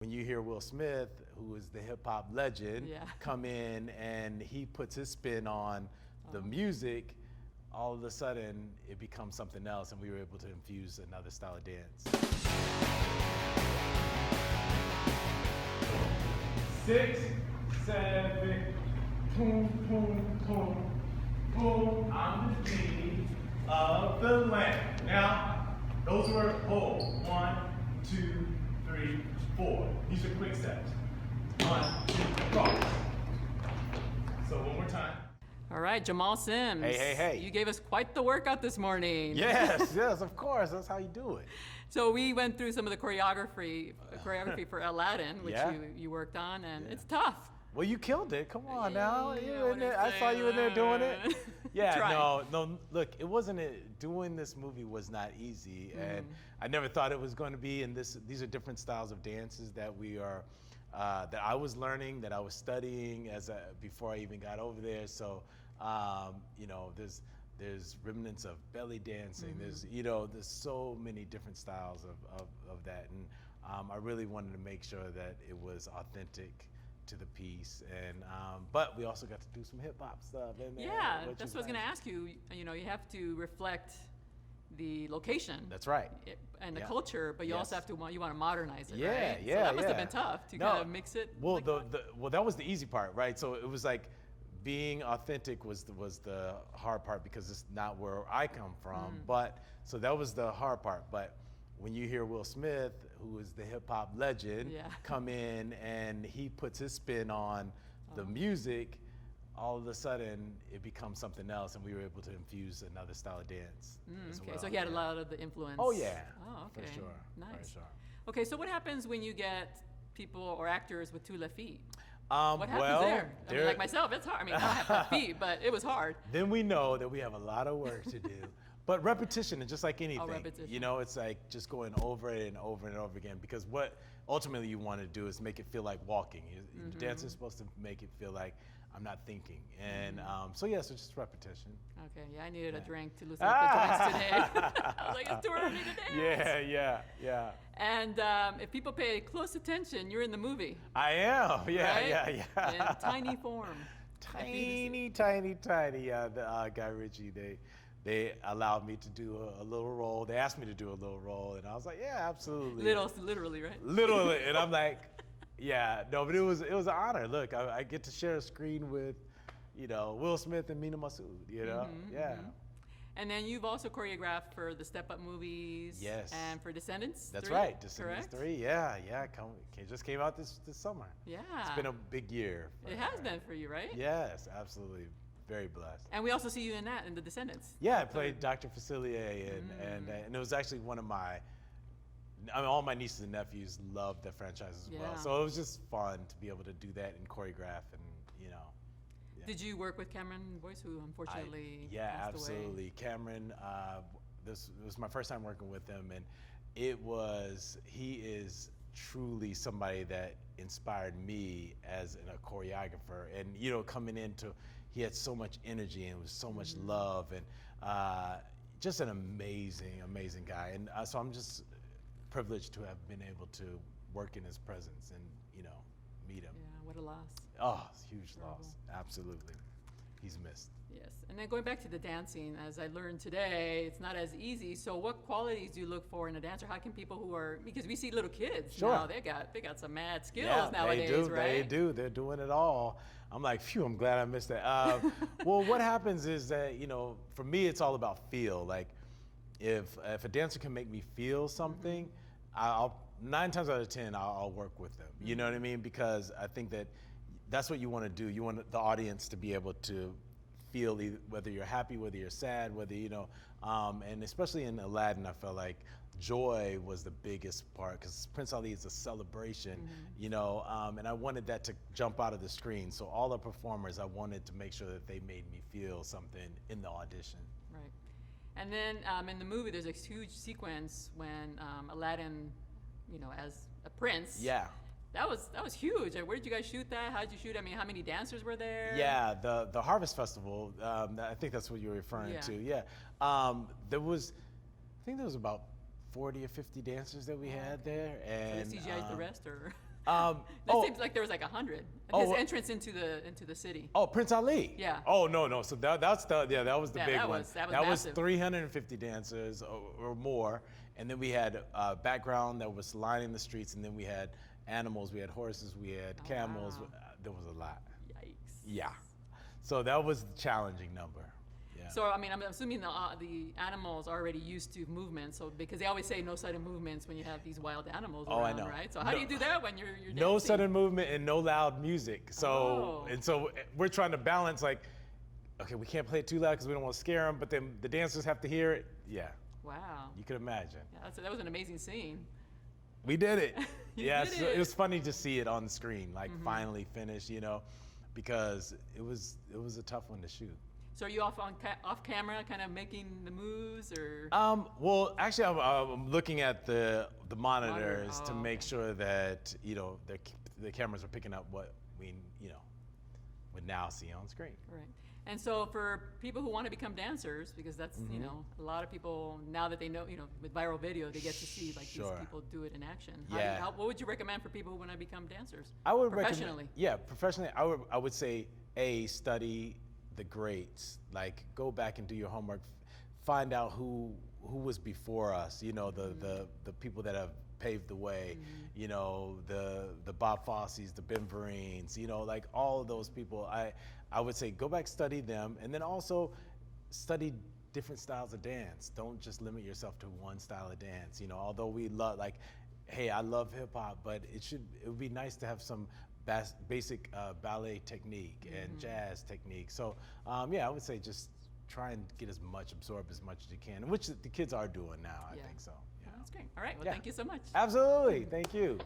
When you hear Will Smith, who is the hip hop legend, come in and he puts his spin on the music, all of a sudden it becomes something else, and we were able to infuse another style of dance. 6, 7, boom, boom, boom, boom. I'm the genie of the lamp. Now, those were 1, 2, 3, 4. These are quick steps. 1, 2, cross. So one more time. All right, Jamal Sims. Hey. You gave us quite the workout this morning. Yes, of course. That's how you do it. So we went through some of the choreography for Aladdin, which you worked on, and it's tough. Well, you killed it. Come on now. You in there. I saw you in there doing it. Yeah, no. Look, it wasn't. Doing this movie was not easy, and I never thought it was going to be. And these are different styles of dances that that I was learning, that I was studying before I even got over there. So, there's remnants of belly dancing. There's so many different styles of that, and I really wanted to make sure that it was authentic to the piece, and but we also got to do some hip hop stuff in there. Yeah, that's what I was going to ask you. You have to reflect the location. That's right. And the culture, but you also have to want to modernize it. Yeah, right? So that must have been tough to kind of mix it. Well, well, that was the easy part, right? So it was like being authentic was the hard part, because it's not where I come from. But so that was the hard part. But when you hear Will Smith, who is the hip hop legend, come in and he puts his spin on the music, all of a sudden it becomes something else, and we were able to infuse another style of dance as well. So he had a lot of the influence. Oh yeah. Oh, okay. For sure. Nice. For sure. Okay, so what happens when you get people or actors with 2 left feet? What happens well, there? I mean, like myself, it's hard. I mean, I don't have left feet, but it was hard. Then we know that we have a lot of work to do. But repetition, and just like anything, it's like just going over it and over and over again, because what ultimately you want to do is make it feel like walking. Dance is supposed to make it feel like I'm not thinking. And so just repetition. Okay, I needed a drink to loosen up the joints today. I was like, it's too early to dance. Yeah. And if people pay close attention, you're in the movie. I am, yeah. In tiny form. Tiny. Guy Ritchie, they allowed me to do a little role. They asked me to do a little role, and I was like, yeah, absolutely. Literally, right? Literally, and I'm like, yeah, no, but it was an honor. Look, I get to share a screen with, Will Smith and Mina Masood, yeah. And then you've also choreographed for the Step Up movies. Yes. And for Descendants. That's 3, right, Descendants correct? 3, yeah. Just came out this summer. Yeah. It's been a big year. It has been for you, right? Yes, absolutely. Very blessed. And we also see you in the Descendants. Yeah, I played Dr. Facilier, and it was actually one of all my nieces and nephews loved the franchise as well. So it was just fun to be able to do that and choreograph, and Did you work with Cameron Boyce, who unfortunately passed absolutely. away? Cameron, this was my first time working with him, and he is truly somebody that inspired me as a choreographer, and coming into, he had so much energy and was so much love, and just an amazing guy, and so I'm just privileged to have been able to work in his presence and meet him. Yeah, what a loss. Oh, it's a huge loss. Absolutely. He's missed. Yes, and then going back to the dancing, as I learned today, it's not as easy. So what qualities do you look for in a dancer? How can people because we see little kids now, they got some mad skills nowadays, right? They do. They're doing it all. I'm like, phew, I'm glad I missed that. Well, what happens is that, for me, it's all about feel. Like, if a dancer can make me feel something, I'll 9 times out of 10, I'll work with them. You know what I mean? Because I think that's what you want to do. You want the audience to be able to feel whether you're happy, whether you're sad, whether, and especially in Aladdin, I felt like joy was the biggest part, because Prince Ali is a celebration, and I wanted that to jump out of the screen. So all the performers, I wanted to make sure that they made me feel something in the audition. Right. And then in the movie, there's a huge sequence when Aladdin, as a prince. Yeah. That was huge. Where did you guys shoot that? How did you shoot? I mean, how many dancers were there? Yeah, the Harvest Festival. I think that's what you're referring to. Yeah. I think there was about 40 or 50 dancers that we had there, and so they CGI'd the rest, or? Um, It seems like there was like 100. His entrance into the city. Oh, Prince Ali. Yeah. Oh no. So that was the big that one. was That was massive. 350 dancers or more, and then we had background that was lining the streets, and then we had animals. We had horses. We had camels. wow. There was a lot. Yikes. Yeah. So that was the challenging number. Yeah. So I mean, I'm assuming the animals are already used to movement. So because they always say no sudden movements when you have these wild animals around, I know. right? So how do you do that when you're no dancing? sudden movement and no loud music. So so we're trying to balance, like, okay, we can't play it too loud because we don't want to scare them, but then the dancers have to hear it. Yeah. Wow. You could imagine. Yeah, that was an amazing scene. We did it. You Yeah, did so it. it was funny to see it on the screen, like finally finished, because it was a tough one to shoot. So are you off camera, kind of making the moves, or? Well, actually, I'm looking at the monitors to Oh, make okay. sure that the cameras are picking up what we would now see on screen. Right. And so for people who want to become dancers, because that's a lot of people now that they know with viral video they get to see like Sure. these people do it in action. Yeah. What would you recommend for people who want to become dancers? I would professionally. Professionally, I would say study the greats. Like, go back and do your homework, find out who was before us. The people that have paved the way. The Bob Fosse's, the Ben Vereen's. Like all of those people. I would say go back, study them, and then also study different styles of dance. Don't just limit yourself to one style of dance. Although we love, like, hey, I love hip hop, but it would be nice to have some basic ballet technique and jazz technique. So I would say just try and absorb as much as you can, which the kids are doing now. I think so. Yeah. That's great. All right. Well, Yeah. thank you so much. Absolutely. Thank you.